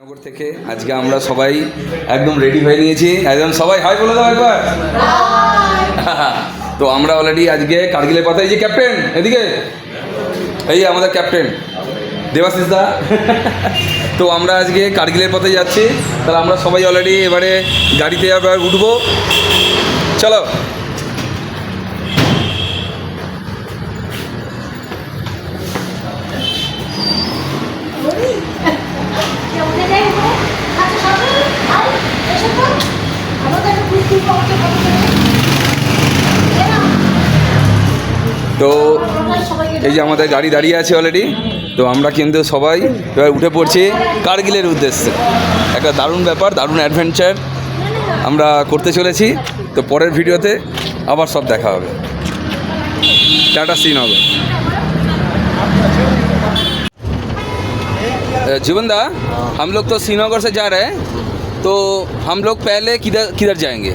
নগর থেকে আজকে আমরা সবাই একদম রেডি হয়ে নিয়েছি, একদম সবাই হাই বলে দাও একবার। তো আমরা অলরেডি আজকে কার্গিলের পাতায়, যে ক্যাপ্টেন এদিকে, এই যে আমাদের ক্যাপ্টেন দেবাশিস দা। তো আমরা আজকে কার্গিলের পথে যাচ্ছি, তাহলে আমরা সবাই অলরেডি এবারে গাড়িতে আবার উঠবো, চলো। তো এই যে আমাদের গাড়ি দাঁড়িয়ে আছে অলরেডি, তো আমরা কিন্তু সবাই এবার উঠে পড়ছি কার্গিলের উদ্দেশ্যে। একটা দারুণ ব্যাপার, দারুণ অ্যাডভেঞ্চার আমরা করতে চলেছি। তো পরের ভিডিওতে আবার সব দেখা হবে। টাটা শ্রীনগর। जीवन दा, हम लोग तो श्रीनगर से जा रहे हैं, तो हम लोग पहले किधर किधर जाएंगे?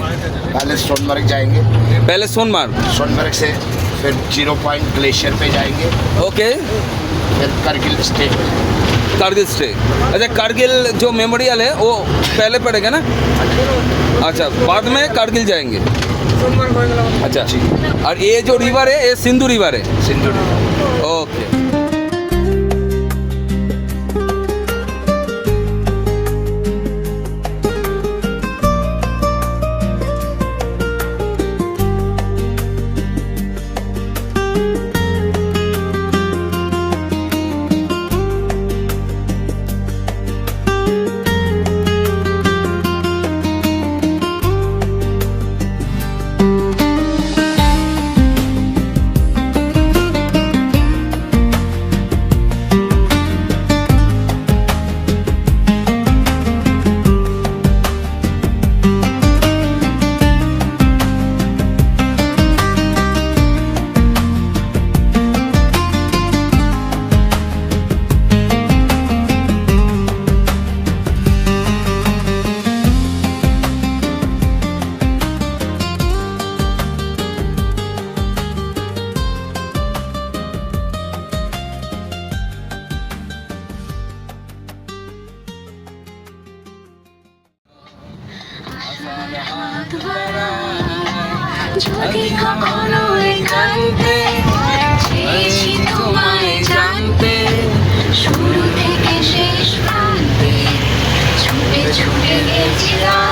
पहले सोनमर्ग जाएंगे, पहले सोनमार्ग, सोनमर्ग से फिर 0 पॉइंट ग्लेशियर पे जाएंगे, ओके, फिर करगिल स्टे। कारगिल स्टे। अच्छा, कारगिल जो मेमोरियल है वो पहले पड़ेगा ना? अच्छा, बाद में कारगिल जाएंगे। अच्छा, और ये जो रिवर है ये सिंधु रिवर है। सिंधु रिवर। ओके। যদি কখনো একান্তে চেয়েছি তোমায় জানতে, শুরু থেকে শেষ প্রান্তে ছুটে ছুটে গেছিলাম।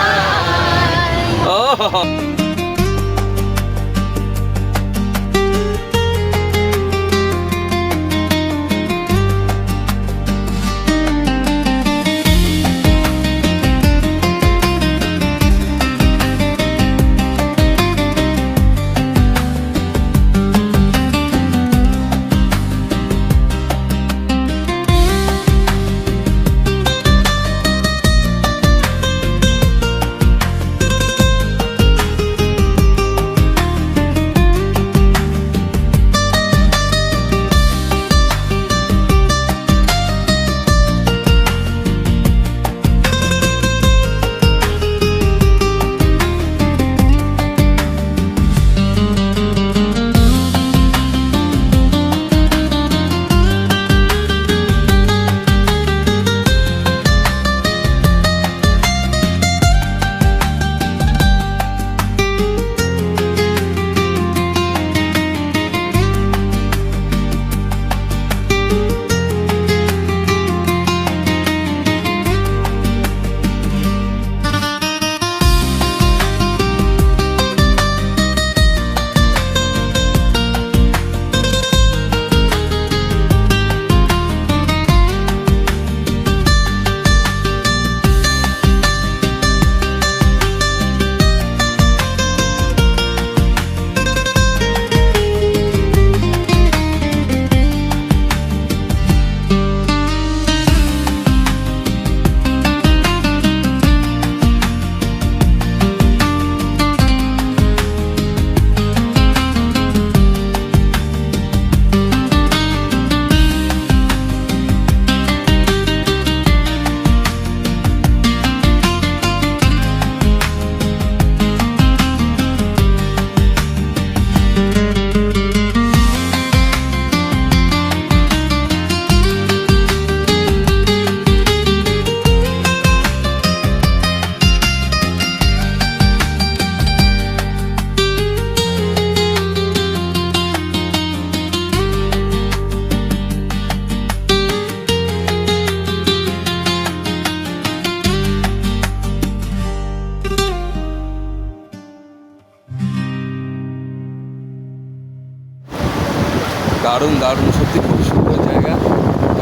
খুব সুন্দর জায়গা।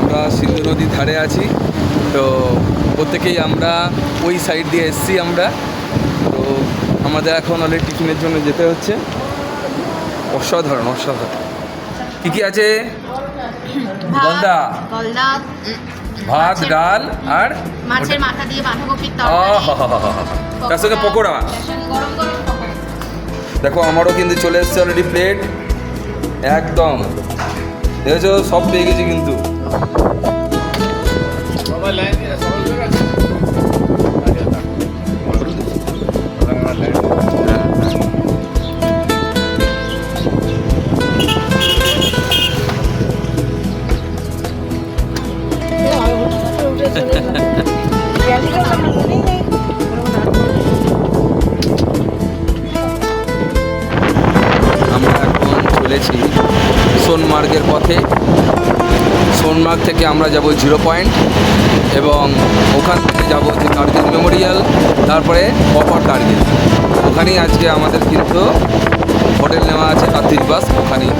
আমরা সিন্ধু নদীর ধারে আছি, তো প্রত্যেকেই আমরা ওই সাইড দিয়ে এসছি আমরা। তো আমাদের এখন অলরেডি টিফিনের জন্য যেতে হচ্ছে। অসাধারণ অসাধারণ। কী কী আছে? গলদা, গলদা, ভাত, ডাল আর মাছের মাথা দিয়ে বাঁধাকপির তার সঙ্গে পকোড়া। গরম গরম পকোড়া। দেখো আমারও কিন্তু চলে এসছে অলরেডি প্লেট, একদম দেখেছো সব পেয়ে গেছি কিন্তু। সবাই লাইন দিয়ে সবাই উঠে গেছে। আমরা এখন চলেছি সোনমার্গের পথে। সোনমার্গ থেকে আমরা যাব 0 পয়েন্ট এবং ওখান থেকে যাব যে কার্গিল মেমোরিয়াল, তারপরে অপার কার্গিল। ওখানেই আজকে আমাদের কিন্তু হোটেল নেওয়া আছে, 38 বাস ওখানেই।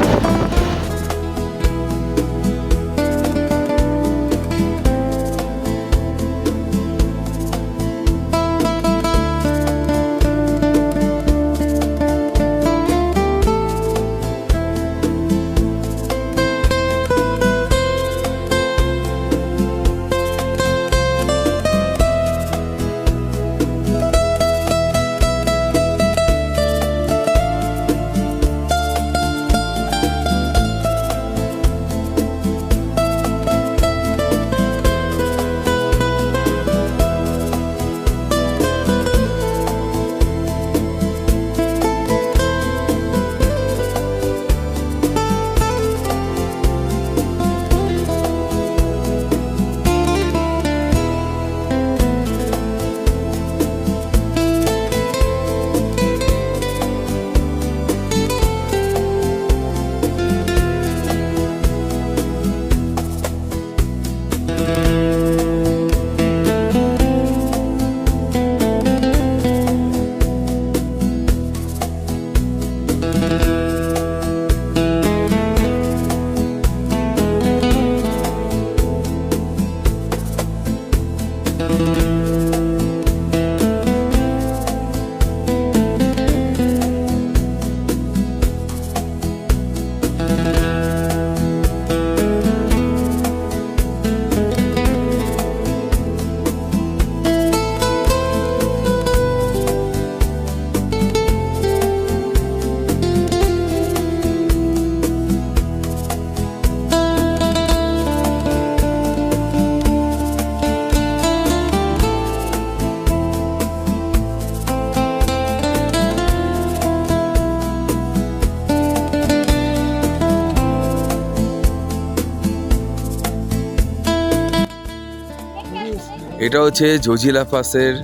এটা হচ্ছে জজিলা পাসের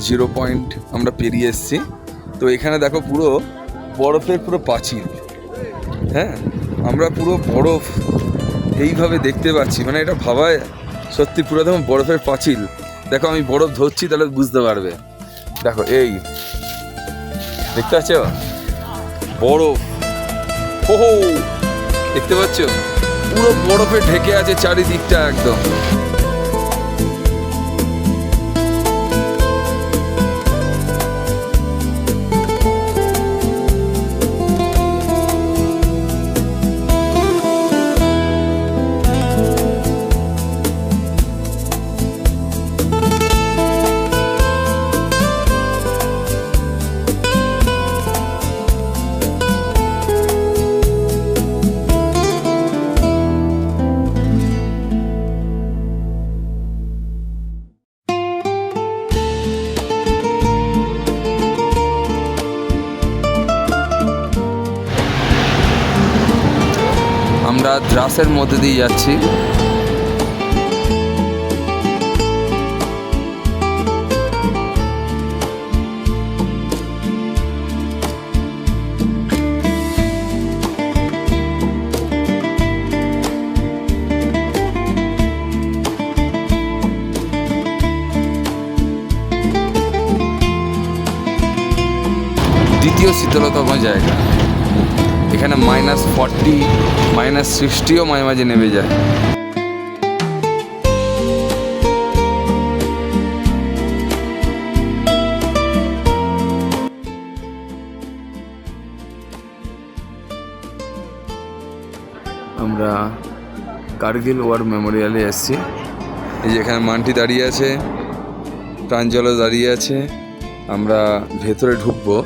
0 পয়েন্ট আমরা পেরিয়ে এসেছি। তো এখানে দেখো পুরো বরফের পুরো পাঁচিল। হ্যাঁ, আমরা পুরো বরফ এইভাবে দেখতে পাচ্ছি, মানে এটা ভাবায় সত্যি পুরো দেখো বরফের পাঁচিল। দেখো আমি বরফ ধরছি তাহলে বুঝতে পারবে। দেখো এই দেখতে পাচ্ছ বরফ, হো দেখতে পাচ্ছ পুরো বরফে ঢেকে আছে চারিদিকটা একদম। আমরা দ্রাসের মধ্যে দিয়ে যাচ্ছি। দ্বিতীয় শীতলতম জায়গা। এখানে এখানে -40 -60ও মাঝে মাঝে নেমে যায়। আমরা কার্গিল ওয়ার মেমোরিয়ালে এসেছি। এই যে এখানে মানটি দাঁড়িয়ে আছে, প্রাঞ্জলও দাঁড়িয়ে আছে। আমরা ভেতরে ঢুকবো,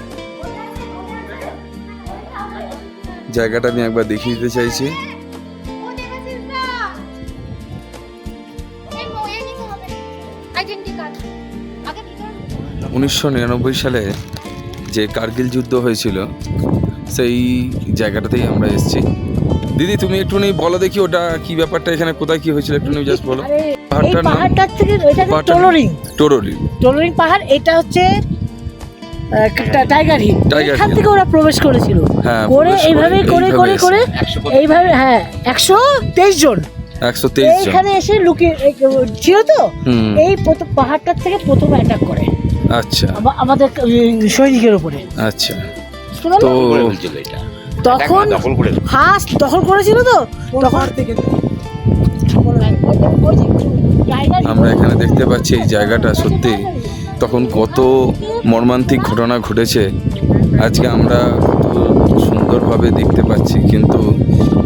জায়গাটা আমি একবার দেখিয়ে দিতে চাইছি। 1999 সালে যে কার্গিল যুদ্ধ হয়েছিল সেই জায়গাটাতেই আমরা এসেছি। দিদি তুমি একটুখানি বলো দেখি ওটা কি ব্যাপারটা, এখানে কোথায় কি হয়েছিল একটুখানি জাস্ট বলো। এই পাহাড়টার থেকে এটা টোলোরিং পাহাড়, এটা হচ্ছে টাইগার হিল। এখান থেকে ওরা প্রবেশ করেছিল, করে এইভাবে করে এইভাবে, হ্যাঁ 123 জন এখানে এসে লুকিয়ে ছিল। তো এই পাহাড়টার থেকে প্রথম অ্যাটাক করে আচ্ছা আমাদের সৈনিকের উপরে। আচ্ছা, তো তখন ফার্স্ট দখল করেছিল। তো তখন থেকে আমরা এখানে দেখতে পাচ্ছি এই জায়গাটা সত্যি তখন কত মর্মান্তিক ঘটনা ঘটেছে আজকে আমরা কত সুন্দরভাবে দেখতে পাচ্ছি, কিন্তু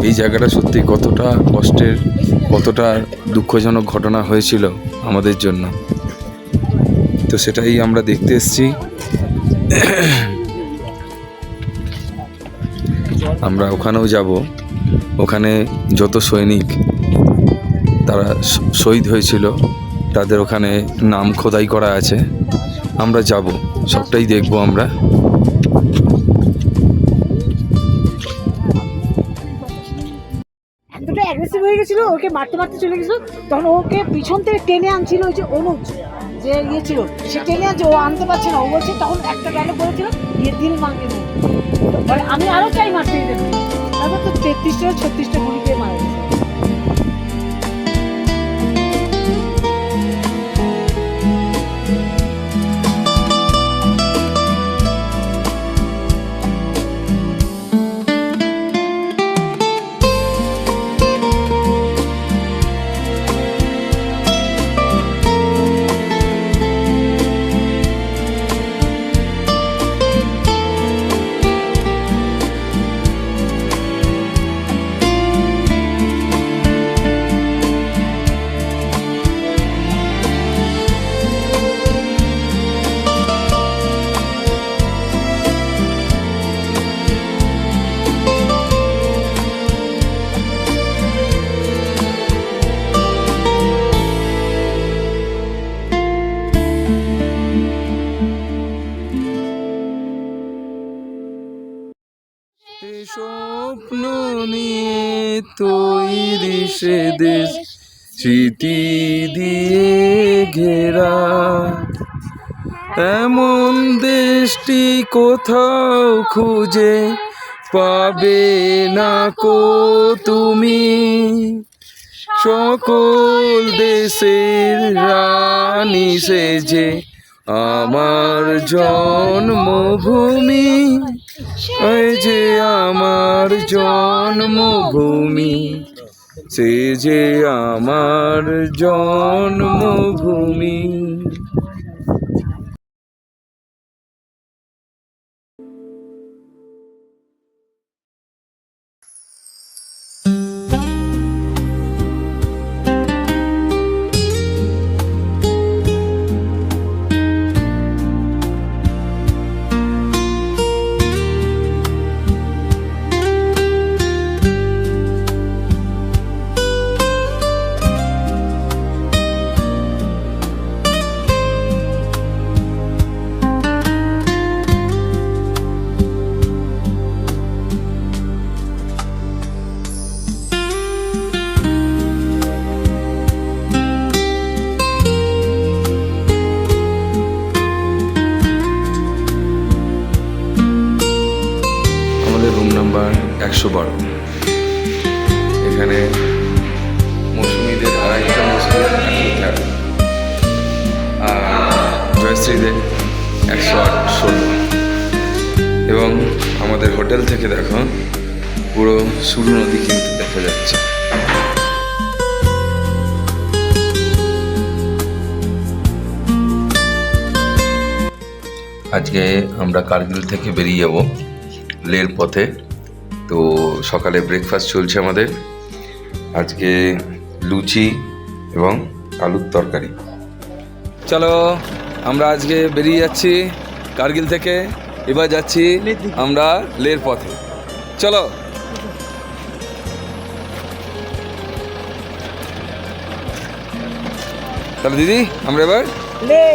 এই জায়গাটা সত্যি কতটা কষ্টের, কতটা দুঃখজনক ঘটনা হয়েছিল আমাদের জন্য। তো সেটাই আমরা দেখতে এসেছি। আমরা ওখানেও যাব, ওখানে যত সৈনিক তারা শহীদ হয়েছিল তাদের ওখানে নাম খোদাই করা আছে। আমরা যাব, সবটাই দেখবো আমরা। এতটা অ্যাগ্রেসিভ হয়ে গেছিল, ওকে মারতে মারতে চলে গেছিল। তখন ওকে পিছন থেকে টেনে আনছিল ওই যে অনুজ যে ইয়ে ছিল, সে টেনে আনছে, ও আনতে পারছে না। ও বলছে তখন একটা ডায়লগ বলেছিল, ইয়ে দিল মাঙ্গে না, আমি আরো চাই মারতে দেবো। তারপর তো 33টা 36টা গুলি দিয়ে মারা গেছে। স্বপ্ন নিয়ে তৈরি সে দেশ স্মৃতি দিয়ে ঘেরা, এমন দেশটি কোথাও খুঁজে পাবে না কো তুমি। সকল দেশের রানী সেজে আমার জন্মভূমি, এই যে আমার জন্মভূমি, সে যে আমার জন্মভূমি। Room number 112। এখানে মৌসুমীদের আড়াইটা, মৌসুমীদের 113 আর জয়শ্রীদের 108-16। এবং আমাদের হোটেল থেকে দেখো পুরো সুরু নদী কিন্তু দেখা যাচ্ছে। আজকে আমরা কার্গিল থেকে বেরিয়ে যাব লের পথে। তো সকালে ব্রেকফাস্ট চলছে আমাদের, আজকে লুচি এবং আলুর তরকারি। চলো আমরা আজকে বেরিয়ে যাচ্ছি কার্গিল থেকে, এবার যাচ্ছি আমরা লের পথে। চলো। তাহলে দিদি আমরা এবার লে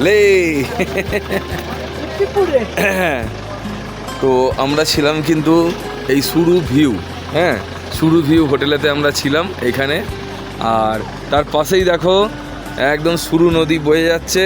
লে। ত্রিপুরে তো আমরা ছিলাম কিন্তু এই সুরু ভিউ, হ্যাঁ সুরু ভিউ হোটেলেতে আমরা ছিলাম এখানে। আর তার পাশেই দেখো একদম সুরু নদী বয়ে যাচ্ছে।